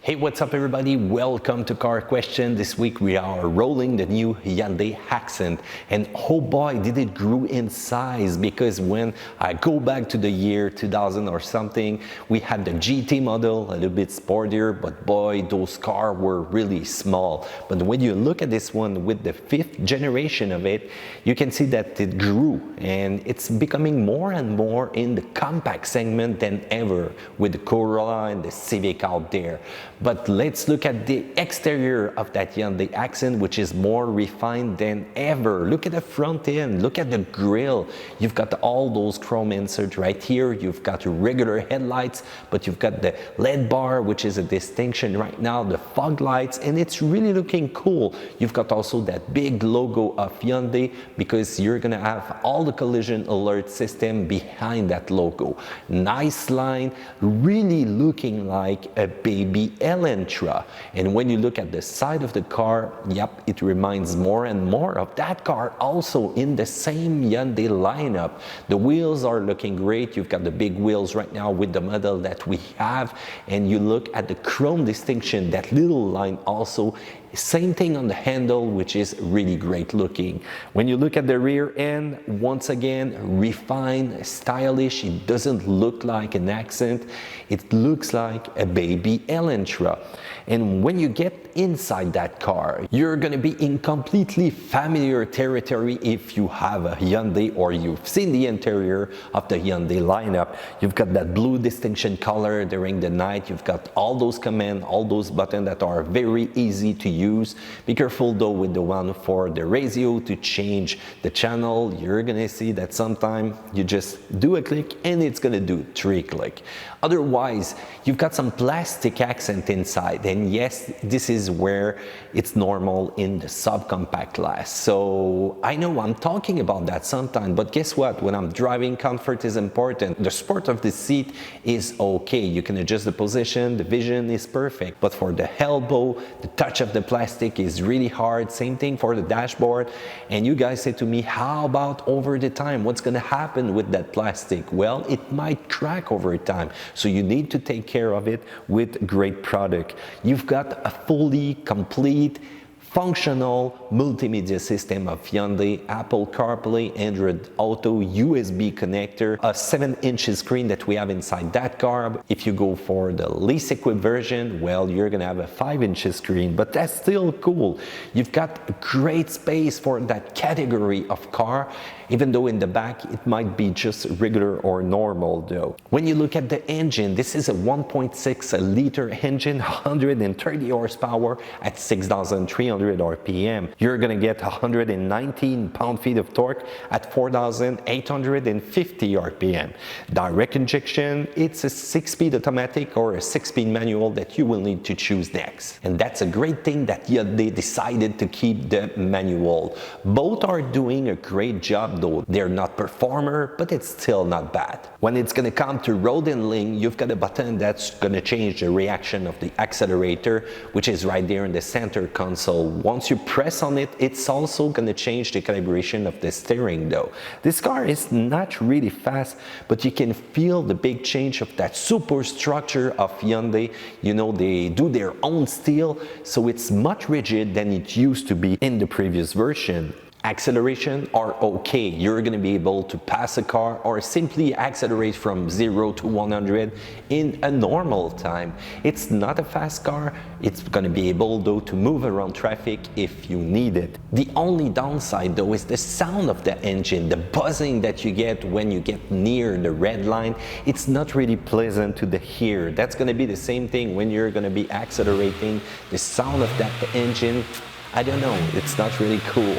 Hey, what's up everybody? Welcome to Car Question. This week we are rolling the new Hyundai Accent, and oh boy did it grow in size, because when I go back to the year 2000 or something, we had the GT model, a little bit sportier, but boy, those cars were really small. But when you look at this one with the 5th generation of it, you can see that it grew and it's becoming more and more in the compact segment than ever, with the Corolla and the Civic out there. But let's look at the exterior of that Hyundai Accent, which is more refined than ever. Look at the front end, look at the grille. You've got all those chrome inserts right here. You've got regular headlights, but you've got the LED bar, which is a distinction right now, the fog lights, and it's really looking cool. You've got also that big logo of Hyundai, because you're gonna have all the collision alert system behind that logo. Nice line, really looking like a baby Elantra. And when you look at the side of the car, yep, it reminds more and more of that car, also in the same Hyundai lineup. The wheels are looking great. You've got the big wheels right now with the model that we have, and you look at the chrome distinction, that little line also. Same thing on the handle, which is really great looking. When you look at the rear end, once again, refined, stylish. It doesn't look like an Accent. It looks like a baby Elantra. And when you get inside that car, you're gonna be in completely familiar territory if you have a Hyundai or you've seen the interior of the Hyundai lineup. You've got that blue distinction color during the night. You've got all those commands, all those buttons that are very easy to use. Be careful though with the one for the radio to change the channel. You're gonna see that sometimes you just do a click and it's gonna do 3 clicks. Otherwise, you've got some plastic accent inside, and yes, this is where it's normal in the subcompact class. So I know I'm talking about that sometimes, but guess what? When I'm driving, comfort is important. The support of the seat is okay. You can adjust the position, the vision is perfect, but for the elbow, the touch of the plastic is really hard. Same thing for the dashboard. And you guys say to me, how about over the time? What's gonna happen with that plastic? Well, it might crack over time. So you need to take care of it with great product. You've got a fully complete functional multimedia system of Hyundai, Apple CarPlay, Android Auto, USB connector, a 7-inch screen that we have inside that car. If you go for the least equipped version, well, you're gonna have a 5-inch screen, but that's still cool. You've got great space for that category of car, even though in the back it might be just regular or normal though. When you look at the engine, this is a 1.6 liter engine, 130 horsepower at 6,300 RPM. You're gonna get 119 pound-feet of torque at 4,850 RPM. Direct injection, it's a 6-speed automatic or a 6-speed manual that you will need to choose next. And that's a great thing that they decided to keep the manual. Both are doing a great job though. They're not performer, but it's still not bad. When it's gonna come to road handling, you've got a button that's gonna change the reaction of the accelerator, which is right there in the center console. Once you press on it, it's also gonna change the calibration of the steering though. This car is not really fast, but you can feel the big change of that superstructure of Hyundai. You know, they do their own steel, so it's much rigid than it used to be in the previous version. Acceleration are okay. You're going to be able to pass a car or simply accelerate from 0 to 100 in a normal time. It's not a fast car. It's going to be able though to move around traffic if you need it. The only downside though is the sound of the engine, the buzzing that you get when you get near the red line. It's not really pleasant to the ear. That's going to be the same thing when you're going to be accelerating. The sound of that engine, I don't know, it's not really cool.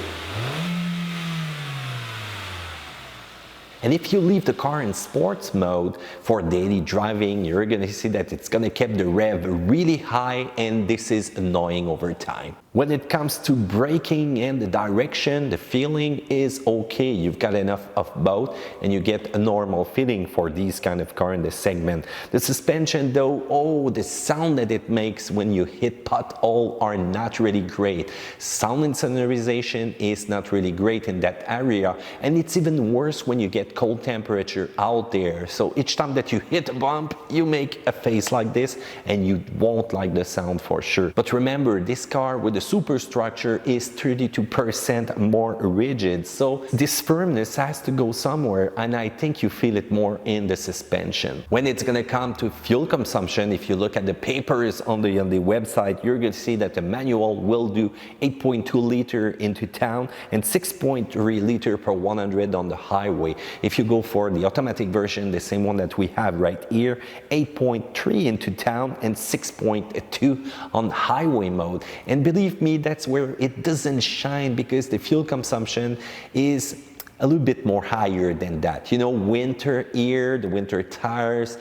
And if you leave the car in sports mode for daily driving, you're going to see that it's going to keep the rev really high, and this is annoying over time. When it comes to braking and the direction, the feeling is okay. You've got enough of both and you get a normal feeling for these kind of car in this segment. The suspension though, oh, the sound that it makes when you hit pothole are not really great. Sound insonorization is not really great in that area, and it's even worse when you get cold temperature out there. So each time that you hit a bump, you make a face like this and you won't like the sound for sure. But remember, this car with the superstructure is 32% more rigid, so this firmness has to go somewhere, and I think you feel it more in the suspension. When it's gonna come to fuel consumption, if you look at the papers on the website, you're gonna see that the manual will do 8.2 liter into town and 6.3 liter per 100 on the highway. If you go for the automatic version, the same one that we have right here, 8.3 into town and 6.2 on highway mode. And believe me, that's where it doesn't shine, because the fuel consumption is a little bit more higher than that. You know, winter here, the winter tires,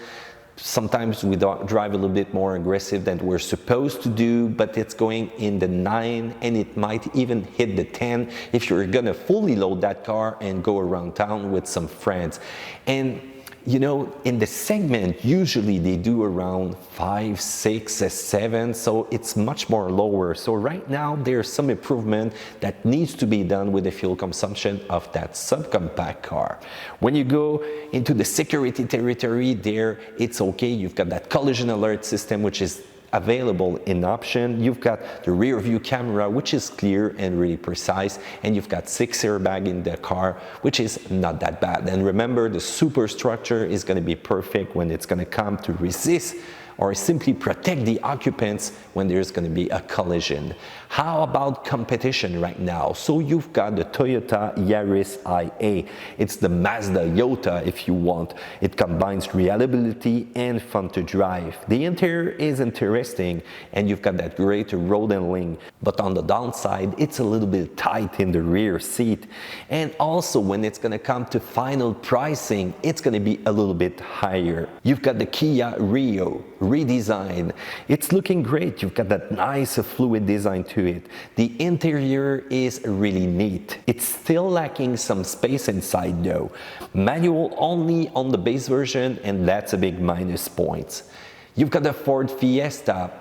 sometimes we drive a little bit more aggressive than we're supposed to do, but it's going in the 9 and it might even hit the 10 if you're gonna fully load that car and go around town with some friends. And you know, in the segment, usually they do around 5, 6, 7, so it's much more lower. So right now, there's some improvement that needs to be done with the fuel consumption of that subcompact car. When you go into the security territory there, it's okay. You've got that collision alert system, which is available in option. You've got the rear view camera, which is clear and really precise, and you've got 6 airbags in the car, which is not that bad. And remember, the superstructure is going to be perfect when it's going to come to resist or simply protect the occupants when there's going to be a collision. How about competition right now? So you've got the Toyota Yaris IA. It's the Mazda Yota if you want. It combines reliability and fun to drive. The interior is interesting and you've got that great road handling, but on the downside, it's a little bit tight in the rear seat. And also when it's going to come to final pricing, it's going to be a little bit higher. You've got the Kia Rio redesigned. It's looking great. You've got that nice fluid design to it. The interior is really neat. It's still lacking some space inside though. Manual only on the base version, and that's a big minus point. You've got the Ford Fiesta.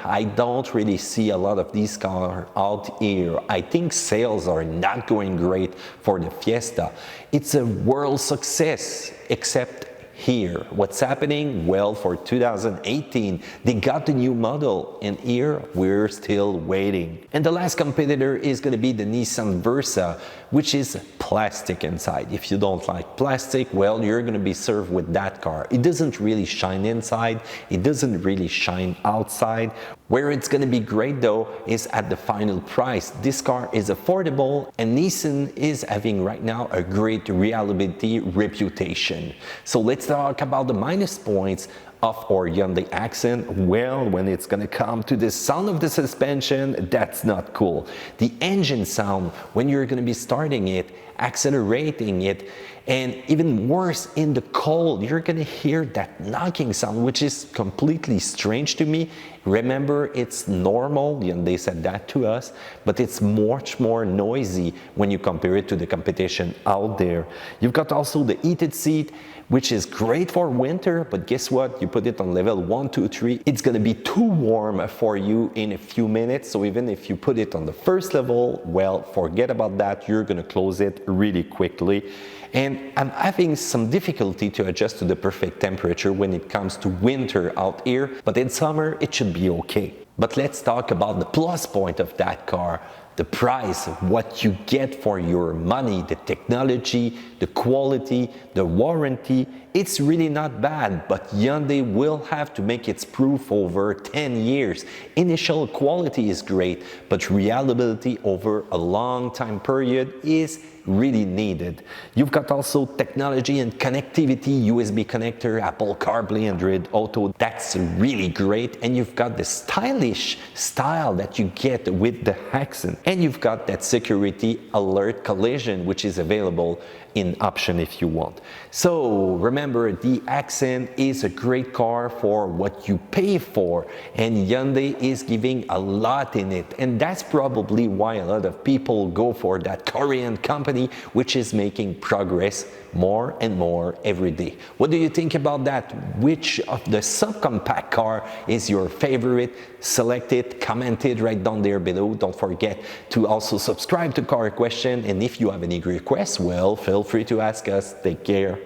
I don't really see a lot of these cars out here. I think sales are not going great for the Fiesta. It's a world success, except here. What's happening? Well, for 2018, they got the new model, and here we're still waiting. And the last competitor is going to be the Nissan Versa, which is plastic inside. If you don't like plastic, well, you're going to be served with that car. It doesn't really shine inside, it doesn't really shine outside. Where it's going to be great though is at the final price. This car is affordable, and Nissan is having right now a great reliability reputation. So let's talk about the minus points of our Hyundai Accent. Well, when it's gonna come to the sound of the suspension, that's not cool. The engine sound, when you're gonna be starting it, accelerating it, and even worse, in the cold, you're gonna hear that knocking sound, which is completely strange to me. Remember, it's normal, and they said that to us, but it's much more noisy when you compare it to the competition out there. You've got also the heated seat, which is great for winter, but guess what? You put it on level 1, 2, 3, it's gonna be too warm for you in a few minutes. So even if you put it on the first level, well, forget about that. You're gonna close it really quickly. And I'm having some difficulty to adjust to the perfect temperature when it comes to winter out here, but in summer, it should be okay. But let's talk about the plus point of that car. The price, what you get for your money, the technology, the quality, the warranty, it's really not bad, but Hyundai will have to make its proof over 10 years. Initial quality is great, but reliability over a long time period is really needed. You've got also technology and connectivity, USB connector, Apple CarPlay, Android Auto. That's really great. And you've got the stylish style that you get with the Accent. and you've got that security alert collision, which is available in option if you want. So remember, the Accent is a great car for what you pay for, and Hyundai is giving a lot in it, and that's probably why a lot of people go for that Korean company, which is making progress more and more every day. What do you think about that? Which of the subcompact car is your favorite? Select it, comment it right down there below. Don't forget to also subscribe to Car Question, and if you have any requests, well, feel free to ask us. Take care.